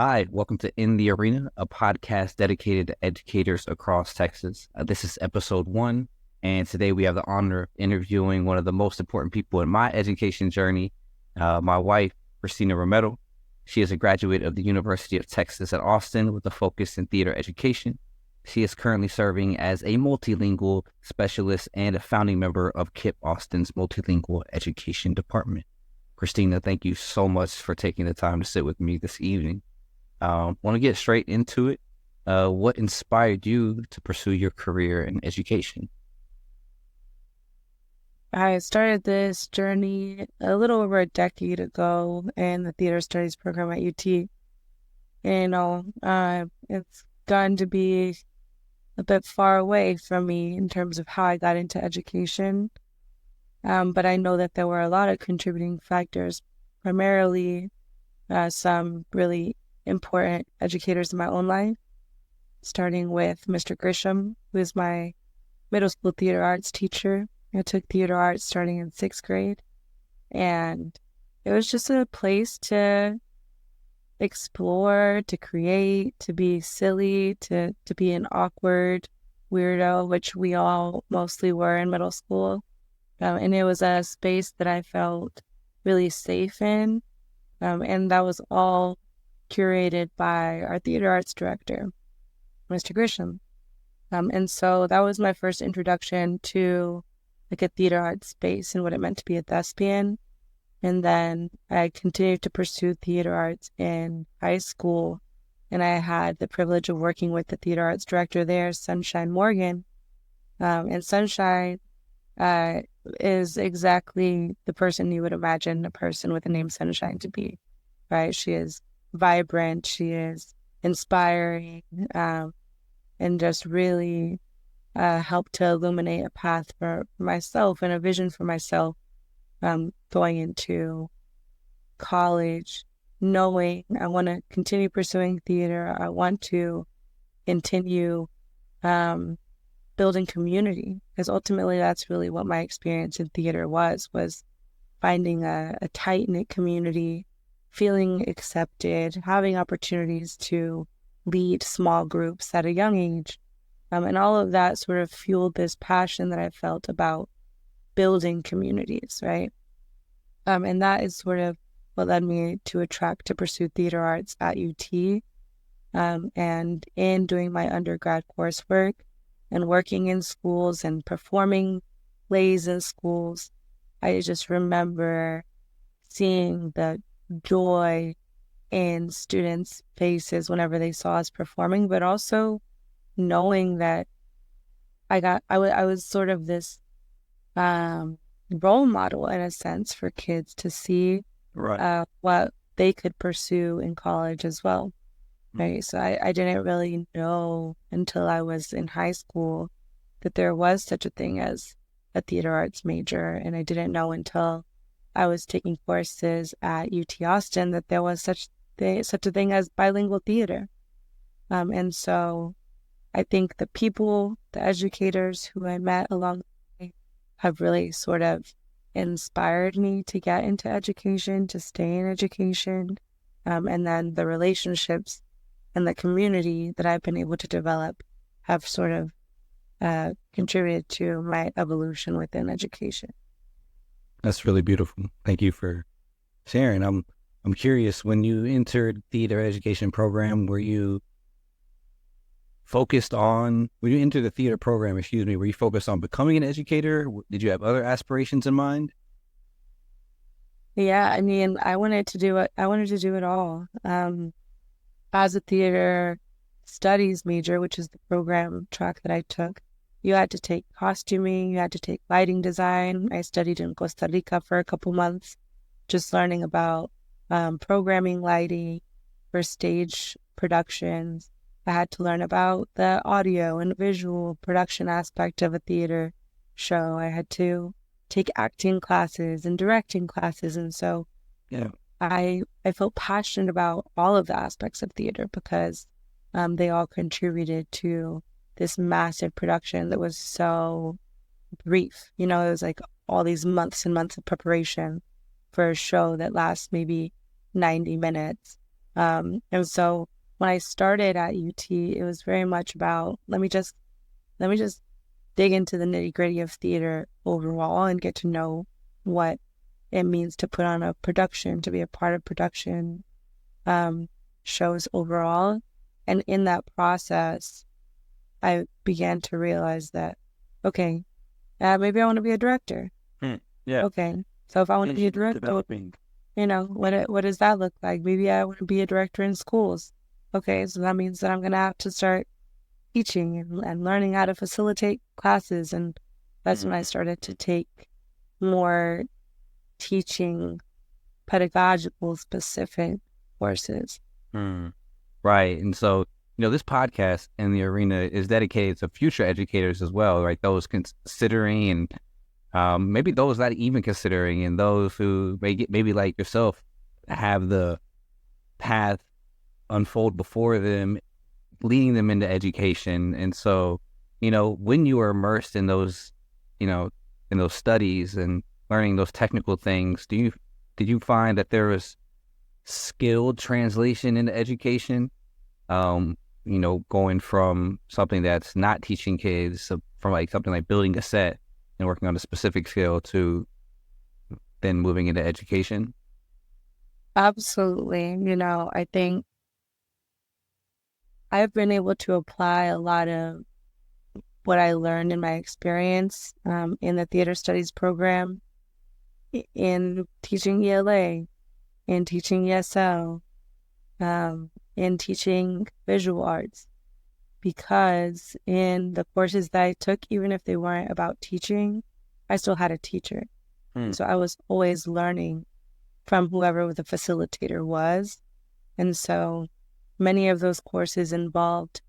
Hi, welcome to In the Arena, a podcast dedicated to educators across Texas. This is episode 1, and today we have the honor of interviewing one of the most important people in my education journey, my wife, Christina Romero. She is a graduate of the University of Texas at Austin with a focus in theater education. She is currently serving as a multilingual specialist and a founding member of KIPP Austin's Multilingual Education Department. Christina, thank you so much for taking the time to sit with me this evening. Want to get straight into it. What inspired you to pursue your career in education? I started this journey a little over a decade ago in the theater studies program at UT. It's gotten to be a bit far away from me in terms of how I got into education. But I know that there were a lot of contributing factors, primarily some really important educators in my own life, starting with Mr. Grisham, who is my middle school theater arts teacher. I took theater arts starting in 6th grade, and it was just a place to explore, to create, to be silly, to be an awkward weirdo, which we all mostly were in middle school. And it was a space that I felt really safe in, and that was all curated by our theater arts director, Mr. Grisham. And so that was my first introduction to like a theater arts space and what it meant to be a thespian. And then I continued to pursue theater arts in high school. And I had the privilege of working with the theater arts director there, Sunshine Morgan. And Sunshine is exactly the person you would imagine a person with the name Sunshine to be, right? She is vibrant, she is inspiring, and just really helped to illuminate a path for myself and a vision for myself going into college, knowing I want to continue pursuing theater. I want to continue building community, because ultimately that's really what my experience in theater was finding a tight-knit community, feeling accepted, having opportunities to lead small groups at a young age. And all of that sort of fueled this passion that I felt about building communities, right? And that is sort of what led me to pursue theater arts at UT. And in doing my undergrad coursework and working in schools and performing plays in schools, I just remember seeing the joy in students' faces whenever they saw us performing, but also knowing that I was sort of this role model in a sense for kids to see Right. what they could pursue in college as well. Right. So I didn't really know until I was in high school that there was such a thing as a theater arts major. And I didn't know until I was taking courses at UT Austin that there was such a thing as bilingual theater. And so I think the people, the educators who I met along the way have really sort of inspired me to get into education, to stay in education. And then the relationships and the community that I've been able to develop have sort of contributed to my evolution within education. That's really beautiful. Thank you for sharing. I'm curious, when you entered theater education program, were you when you entered the theater program, were you focused on becoming an educator? Did you have other aspirations in mind? Yeah, I mean, I wanted to do it all. As a theater studies major, which is the program track that I took, you had to take costuming, you had to take lighting design. I studied in Costa Rica for a couple months, just learning about programming lighting for stage productions. I had to learn about the audio and visual production aspect of a theater show. I had to take acting classes and directing classes. And so Yeah. I felt passionate about all of the aspects of theater because they all contributed to this massive production that was so brief. It was like all these months and months of preparation for a show that lasts maybe 90 minutes. And so when I started at UT, it was very much about let me just dig into the nitty gritty of theater overall and get to know what it means to put on a production, to be a part of production shows overall. And in that process, I began to realize that, okay, maybe I want to be a director. Yeah. Okay, so if I want to be a director, Developing. what does that look like? Maybe I want to be a director in schools. Okay, so that means that I'm going to have to start teaching and learning how to facilitate classes. And that's when I started to take more teaching, pedagogical specific courses. Right. And so, this podcast in the arena is dedicated to future educators as well, right? Those considering and maybe those not even considering, and those who maybe like yourself have the path unfold before them, leading them into education. And so, when you are immersed in those, in those studies and learning those technical things, did you find that there was skilled translation into education? Going from something that's not teaching kids, from like something like building a set and working on a specific skill to then moving into education? Absolutely. I think I've been able to apply a lot of what I learned in my experience in the theater studies program, in teaching ELA, in teaching ESL, in teaching visual arts, because in the courses that I took, even if they weren't about teaching, I still had a teacher. So I was always learning from whoever the facilitator was. And so many of those courses involved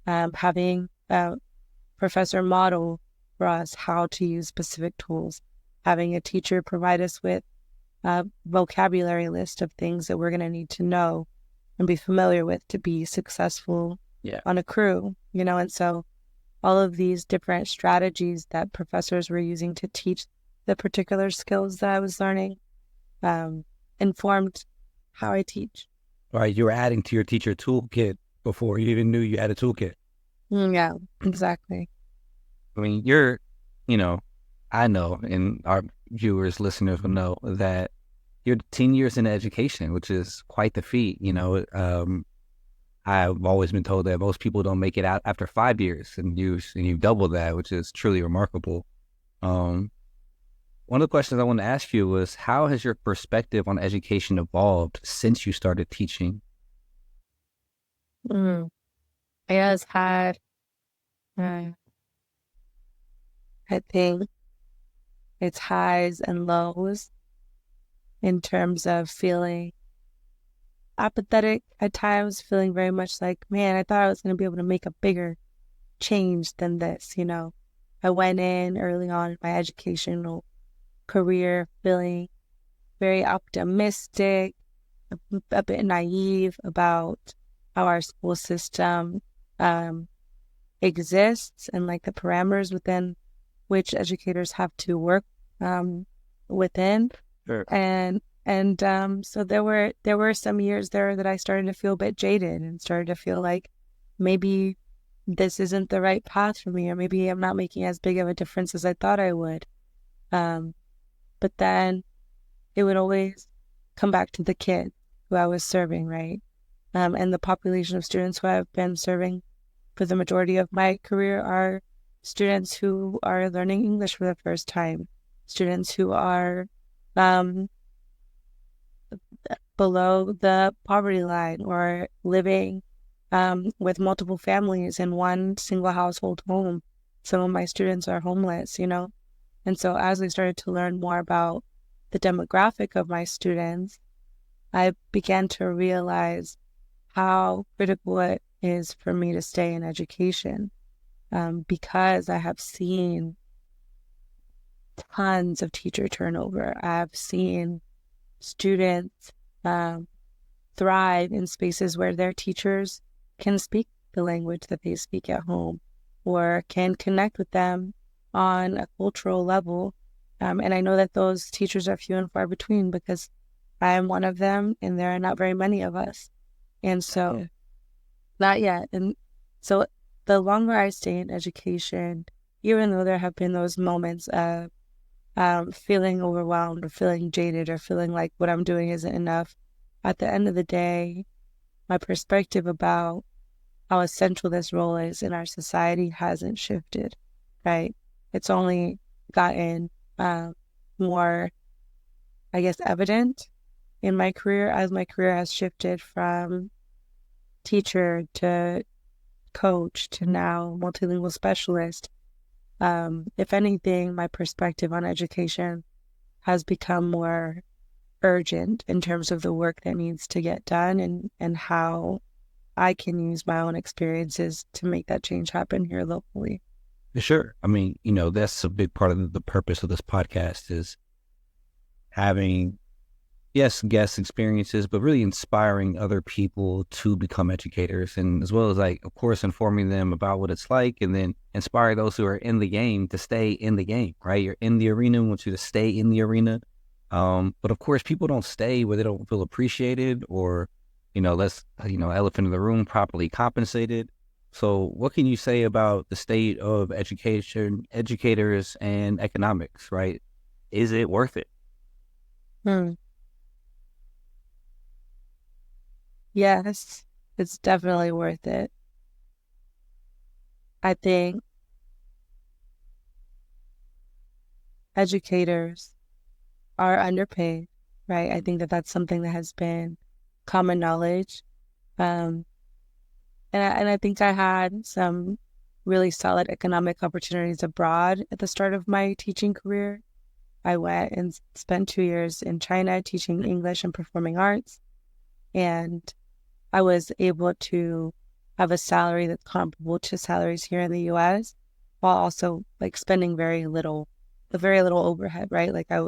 having a professor model for us how to use specific tools, having a teacher provide us with a vocabulary list of things that we're going to need to know and be familiar with to be successful on a crew, and so all of these different strategies that professors were using to teach the particular skills that I was learning informed how I teach. Right. You were adding to your teacher toolkit before you even knew you had a toolkit. Yeah, exactly. I mean, I know, and our viewers, listeners will know that you're 10 years in education, which is quite the feat. I've always been told that most people don't make it out after 5 years, and you doubled that, which is truly remarkable. One of the questions I wanted to ask you was, how has your perspective on education evolved since you started teaching? It has had, I think, its highs and lows in terms of feeling apathetic at times, feeling very much like, man, I thought I was going to be able to make a bigger change than this. I went in early on in my educational career feeling very optimistic, a bit naive about how our school system exists and like the parameters within which educators have to work within. Sure. And so there were some years there that I started to feel a bit jaded and started to feel like maybe this isn't the right path for me, or maybe I'm not making as big of a difference as I thought I would. But then it would always come back to the kid who I was serving, right? And the population of students who I've been serving for the majority of my career are students who are learning English for the first time, students who are below the poverty line or living with multiple families in one single household home. Some of my students are homeless, And so as I started to learn more about the demographic of my students, I began to realize how critical it is for me to stay in education, because I have seen tons of teacher turnover. I've seen students thrive in spaces where their teachers can speak the language that they speak at home or can connect with them on a cultural level. And I know that those teachers are few and far between because I am one of them and there are not very many of us. And so not yet. And so the longer I stay in education, even though there have been those moments of feeling overwhelmed or feeling jaded or feeling like what I'm doing isn't enough, at the end of the day, my perspective about how essential this role is in our society hasn't shifted, right? It's only gotten more, I guess, evident in my career as my career has shifted from teacher to coach to now multilingual specialist. If anything, my perspective on education has become more urgent in terms of the work that needs to get done and how I can use my own experiences to make that change happen here locally. Sure. I mean, that's a big part of the purpose of this podcast is having, yes, guest experiences, but really inspiring other people to become educators, and as well as, like, of course, informing them about what it's like, and then inspire those who are in the game to stay in the game, right? You're in the arena, we want you to stay in the arena. But of course, people don't stay where they don't feel appreciated or, elephant in the room, properly compensated. So what can you say about the state of education, educators, and economics, right? Is it worth it? Yes, it's definitely worth it. I think educators are underpaid, right? I think that that's something that has been common knowledge. And I think I had some really solid economic opportunities abroad at the start of my teaching career. I went and spent 2 years in China teaching English and performing arts. And I was able to have a salary that's comparable to salaries here in the US while also like spending very little overhead, right? Like I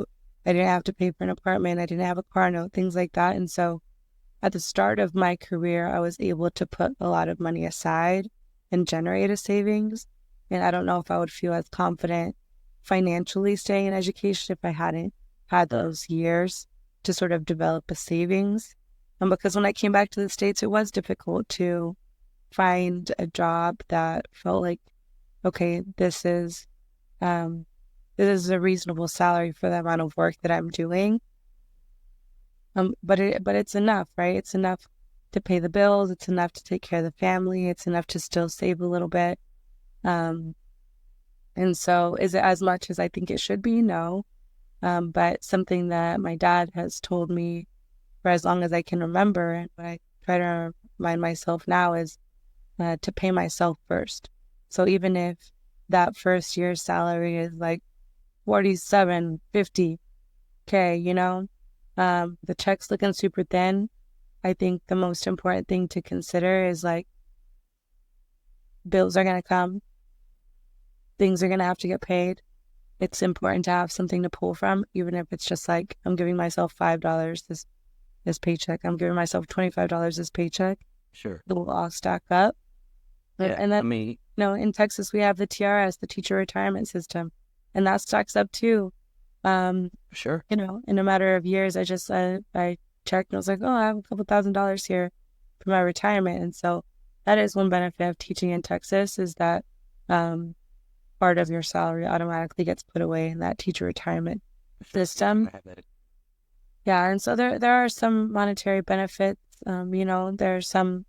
didn't have to pay for an apartment. I didn't have a car note, things like that. And so at the start of my career, I was able to put a lot of money aside and generate a savings. And I don't know if I would feel as confident financially staying in education if I hadn't had those years to sort of develop a savings. And because when I came back to the States, it was difficult to find a job that felt like, okay, this is a reasonable salary for the amount of work that I'm doing. But it's enough, right? It's enough to pay the bills. It's enough to take care of the family. It's enough to still save a little bit. And so is it as much as I think it should be? No. But something that my dad has told me for as long as I can remember, and what I try to remind myself now is to pay myself first. So even if that first year's salary is like 47, 50K, the check's looking super thin. I think the most important thing to consider is like bills are going to come. Things are going to have to get paid. It's important to have something to pull from, even if it's just like I'm giving myself $5 this paycheck. I'm giving myself $25 this paycheck. Sure. It will all stack up. Yeah, and then, I mean, in Texas, we have the TRS, the teacher retirement system, and that stacks up too. sure. In a matter of years, I checked and I was like, oh, I have a couple $1,000s here for my retirement. And so that is one benefit of teaching in Texas is that part of your salary automatically gets put away in that teacher retirement system. Yeah, and so there are some monetary benefits. There's some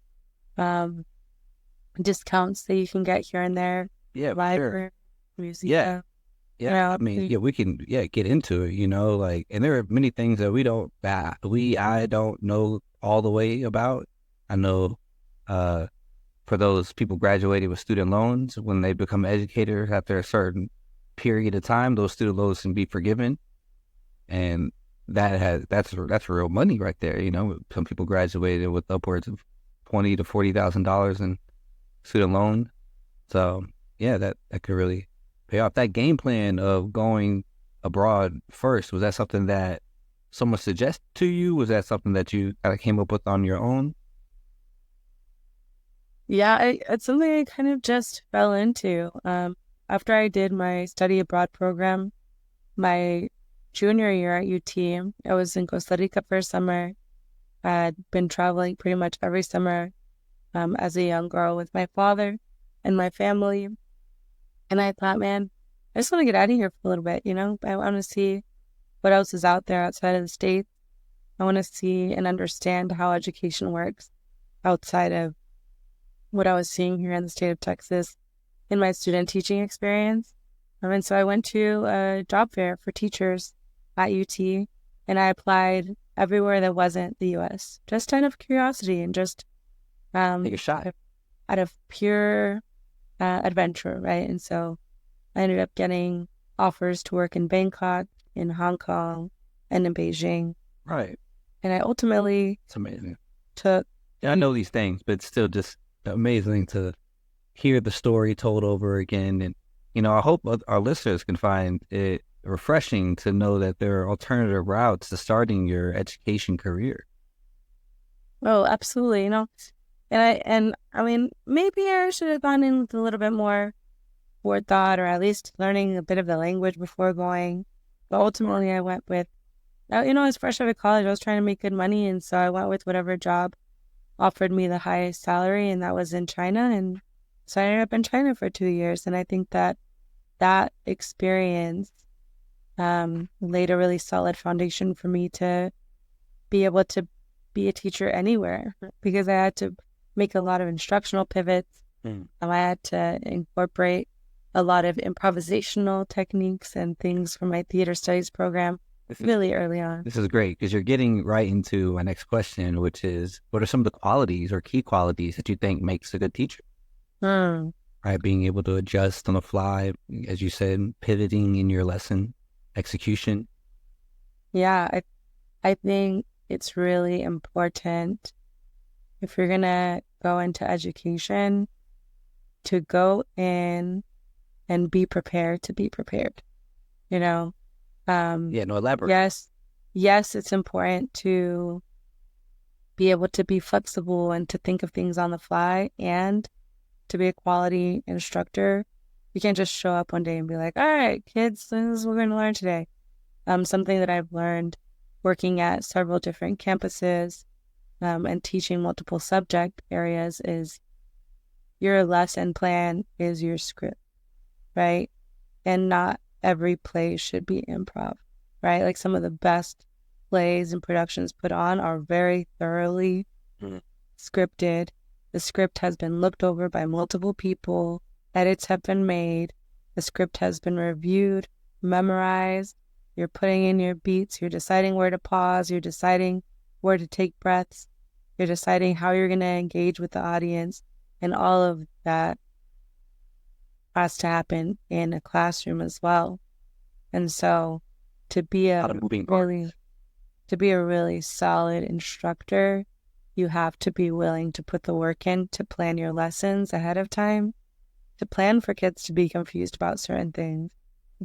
discounts that you can get here and there. Yeah, library, sure. music. Yeah. I mean, we can get into it, like, and there are many things that I don't know all the way about. I know for those people graduating with student loans, when they become educators after a certain period of time, those student loans can be forgiven. And that's real money right there. Some people graduated with upwards of $20,000 to $40,000 in student loan. So yeah, that could really pay off. That game plan of going abroad first, was that something that someone suggested to you? Was that something that you kind of came up with on your own? Yeah, it's something I kind of just fell into. After I did my study abroad program, my junior year at UT, I was in Costa Rica for a summer, I had been traveling pretty much every summer as a young girl with my father and my family. And I thought, man, I just want to get out of here for a little bit, I want to see what else is out there outside of the States. I want to see and understand how education works outside of what I was seeing here in the state of Texas in my student teaching experience. And so I went to a job fair for teachers at UT, and I applied everywhere that wasn't the U.S., just out of curiosity and just Take a shot. out of pure adventure, right? And so I ended up getting offers to work in Bangkok, in Hong Kong, and in Beijing. Right. And I ultimately It's amazing. took... I know these things, but it's still just amazing to hear the story told over again. And, I hope our listeners can find it refreshing to know that there are alternative routes to starting your education career. Oh, absolutely. And I mean, maybe I should have gone in with a little bit more forethought, or at least learning a bit of the language before going. But ultimately, I went with, I was fresh out of college. I was trying to make good money. And so I went with whatever job offered me the highest salary, and that was in China. And so I ended up in China for 2 years. And I think that experience laid a really solid foundation for me to be able to be a teacher anywhere, because I had to make a lot of instructional pivots. I had to incorporate a lot of improvisational techniques and things from my theater studies program really early on. This is great, because you're getting right into my next question, which is, what are some of the qualities or key qualities that you think makes a good teacher? Right, being able to adjust on the fly, as you said, pivoting in your lesson execution. Yeah, I think it's really important, if you're gonna go into education, to go in and be prepared to be prepared. Elaborate. Yes, it's important to be able to be flexible and to think of things on the fly, and to be a quality instructor. You can't just show up one day and be like, all right, kids, this is what we're going to learn today. Something that I've learned working at several different campuses and teaching multiple subject areas is your lesson plan is your script, right? And not every play should be improv, right? Like, some of the best plays and productions put on are very thoroughly scripted. The script has been looked over by multiple people. Edits have been made. The script has been reviewed, memorized. You're putting in your beats. You're deciding where to pause. You're deciding where to take breaths. You're deciding how you're going to engage with the audience. And all of that has to happen in a classroom as well. And so to be a really solid instructor, you have to be willing to put the work in to plan your lessons ahead of time, to plan for kids to be confused about certain things,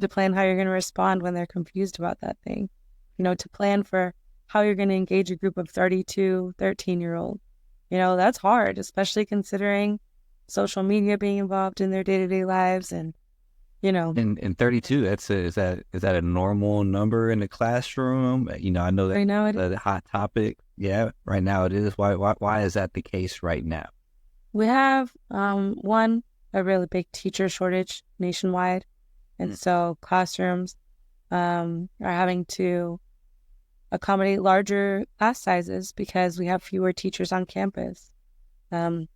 to plan how you're going to respond when they're confused about that thing, to plan for how you're going to engage a group of 32, 13-year-olds. That's hard, especially considering social media being involved in their day-to-day lives. And, In 32, is that a normal number in the classroom? I know that right now it is. a hot topic. Yeah, right now it is. Why is that the case right now? We have a really big teacher shortage nationwide, and so classrooms are having to accommodate larger class sizes because we have fewer teachers on campus. And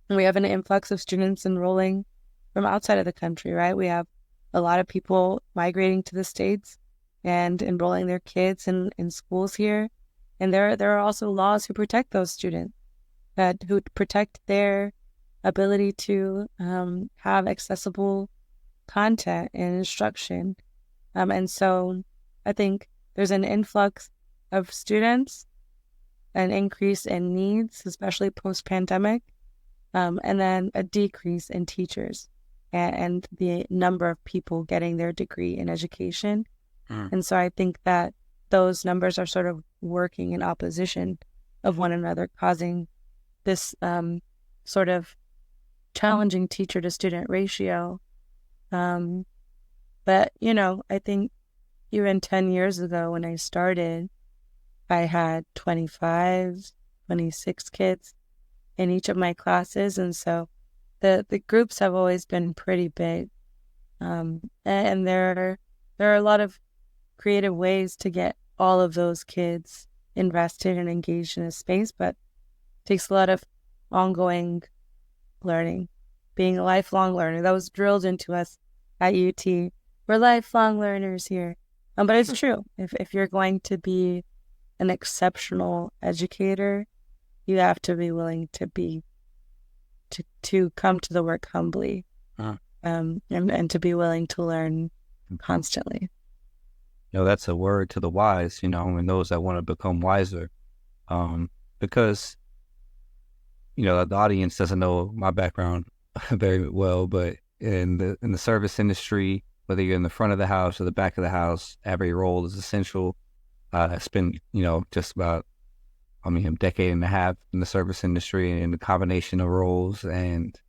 we have an influx of students enrolling from outside of the country, right? We have a lot of people migrating to the States and enrolling their kids in schools here. And there are also laws who protect those students, who protect their ability to have accessible content and instruction. And so I think there's an influx of students, an increase in needs, especially post-pandemic, and then a decrease in teachers and the number of people getting their degree in education. And so I think that those numbers are sort of working in opposition of one another, causing this sort of challenging teacher to student ratio. But, I think even 10 years ago when I started, I had 25, 26 kids in each of my classes. And so the groups have always been pretty big. And there are a lot of creative ways to get all of those kids invested and engaged in a space, but it takes a lot of ongoing learning, being a lifelong learner. That was drilled into us at UT. We're lifelong learners here. But it's true. If you're going to be an exceptional educator, you have to be willing to come to the work humbly, and to be willing to learn constantly. That's a word to the wise, and those that want to become wiser. Because, the audience doesn't know my background very well, but in the service industry, whether you're in the front of the house or the back of the house, every role is essential. I spent, just about, a decade and a half in the service industry and the combination of roles. And,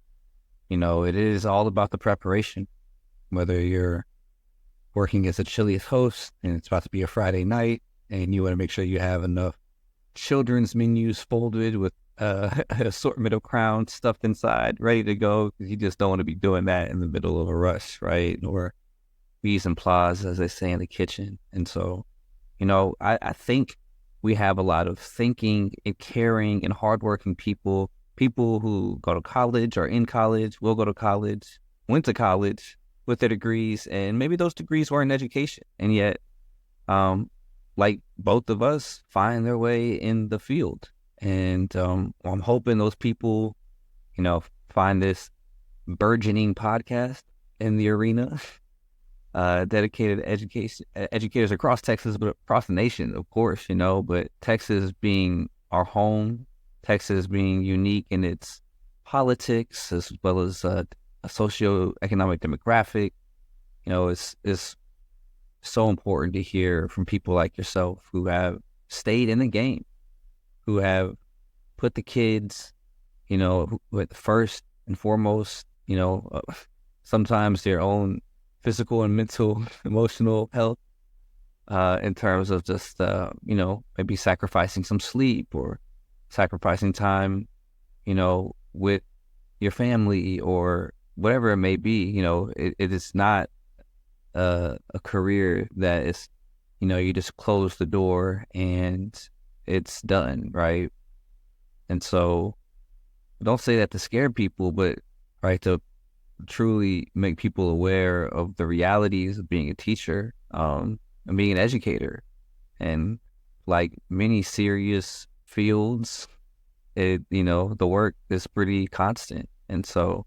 it is all about the preparation, whether you're working as a Chili's host and it's about to be a Friday night and you want to make sure you have enough children's menus folded with an assortment of crowns stuffed inside, ready to go, because you just don't want to be doing that in the middle of a rush, right? Or mise en place, as they say in the kitchen. And so, I think we have a lot of thinking and caring and hardworking people who go to college or in college, will go to college, went to college with their degrees, and maybe those degrees weren't education. And yet, like both of us, find their way in the field. And I'm hoping those people, find this burgeoning podcast in the arena, dedicated educators across Texas, but across the nation, of course, but Texas being our home, Texas being unique in its politics as well as a socioeconomic demographic, is so important to hear from people like yourself who have stayed in the game, who have put the kids, with first and foremost, sometimes their own physical and mental, emotional health, in terms of just, maybe sacrificing some sleep or sacrificing time, with your family or whatever it may be. It is not a career that is, you just close the door and it's done, right? And so don't say that to scare people, but right, to truly make people aware of the realities of being a teacher, and being an educator. And like many serious fields, the work is pretty constant. And so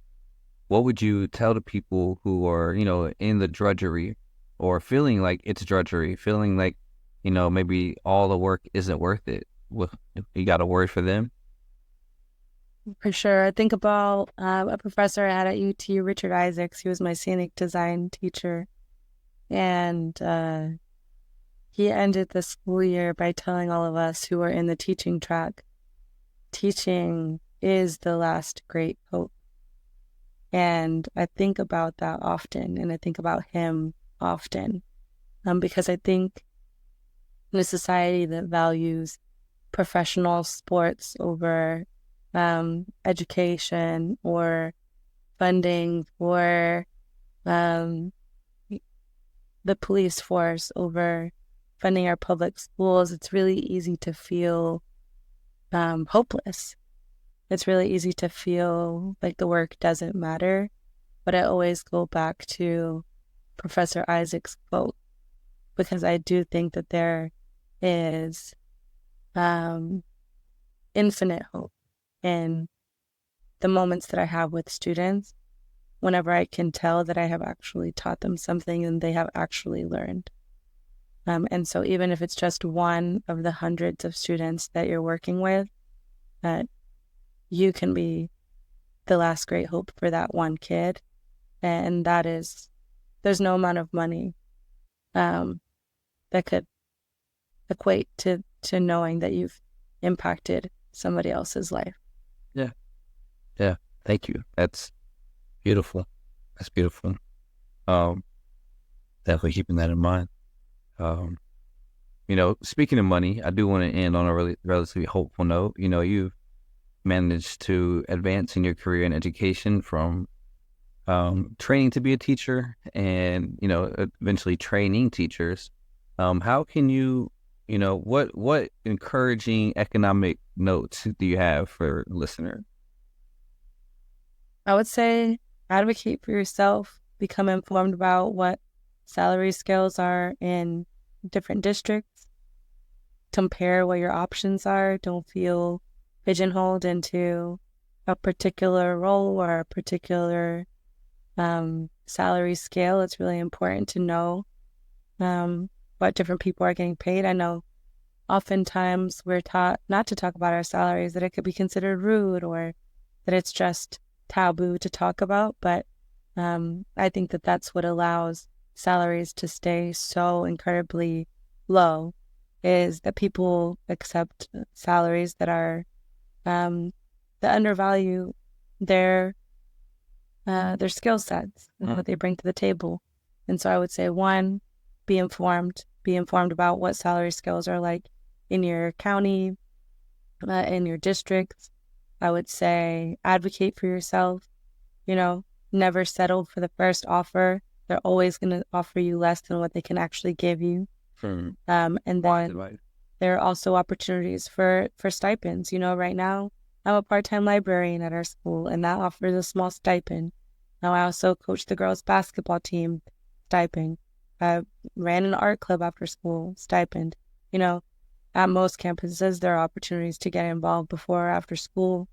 what would you tell the people who are, in the drudgery or feeling like it's drudgery, feeling like, maybe all the work isn't worth it? You got a word for them? For sure. I think about a professor I had at UT, Richard Isaacs. He was my scenic design teacher. And he ended the school year by telling all of us who were in the teaching track, teaching is the last great hope. And I think about that often, and I think about him often, because I think in a society that values professional sports over education or funding for the police force over funding our public schools, it's really easy to feel hopeless. It's really easy to feel like the work doesn't matter. But I always go back to Professor Isaac's quote, because I do think that there is infinite hope in the moments that I have with students, whenever I can tell that I have actually taught them something and they have actually learned. And so even if it's just one of the hundreds of students that you're working with, that you can be the last great hope for that one kid. And that is, there's no amount of money that could equate to knowing that you've impacted somebody else's life. Yeah. Yeah. Thank you. That's beautiful. That's beautiful. Definitely keeping that in mind. speaking of money, I do want to end on a really relatively hopeful note. You've managed to advance in your career in education from training to be a teacher and, eventually training teachers. How can what encouraging economic notes do you have for listeners? I would say advocate for yourself, become informed about what salary scales are in different districts, compare what your options are. Don't feel pigeonholed into a particular role or a particular salary scale. It's really important to know what different people are getting paid. I know oftentimes we're taught not to talk about our salaries, that it could be considered rude or that it's just taboo to talk about. But I think that that's what allows salaries to stay so incredibly low, is that people accept salaries that are that undervalue their skill sets and what they bring to the table. And so I would say, one, be informed about what salary scales are like in your county, in your district. I would say advocate for yourself, never settle for the first offer. They're always going to offer you less than what they can actually give you. And then there are also opportunities for stipends. Right now I'm a part-time librarian at our school, and that offers a small stipend. Now I also coach the girls basketball team, stipend. I ran an art club after school, stipend. At most campuses, there are opportunities to get involved before or after school.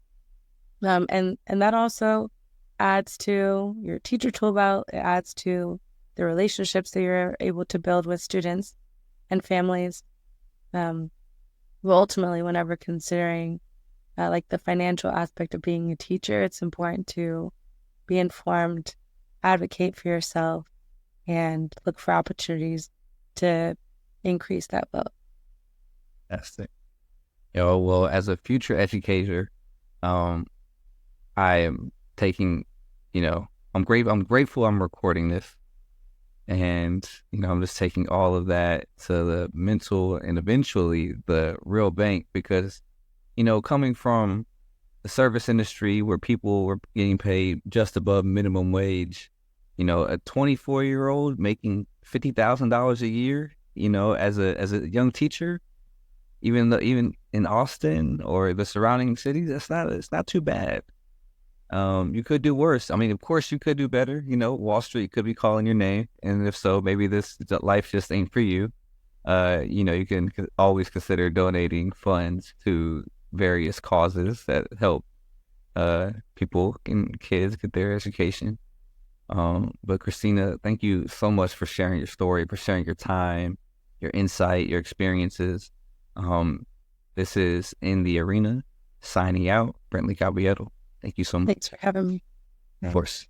And that also adds to your teacher tool belt. It adds to the relationships that you're able to build with students and families. Well, ultimately, whenever considering like the financial aspect of being a teacher, it's important to be informed, advocate for yourself, and look for opportunities to increase that wealth. That's it. Well, as a future educator, I am taking, I'm grateful I'm recording this, and I'm just taking all of that to the mental and eventually the real bank, because coming from the service industry where people were getting paid just above minimum wage, a 24-year-old making $50,000 a year, as a young teacher, even in Austin or the surrounding cities, it's not too bad. You could do worse. I mean, of course you could do better. Wall Street could be calling your name, and if so, maybe this life just ain't for you. You can always consider donating funds to various causes that help people and kids get their education. But Christina, thank you so much for sharing your story, for sharing your time, your insight, your experiences. This is In the Arena, signing out. Brentley Caballero. Thank you so much. Thanks for having me. Of course.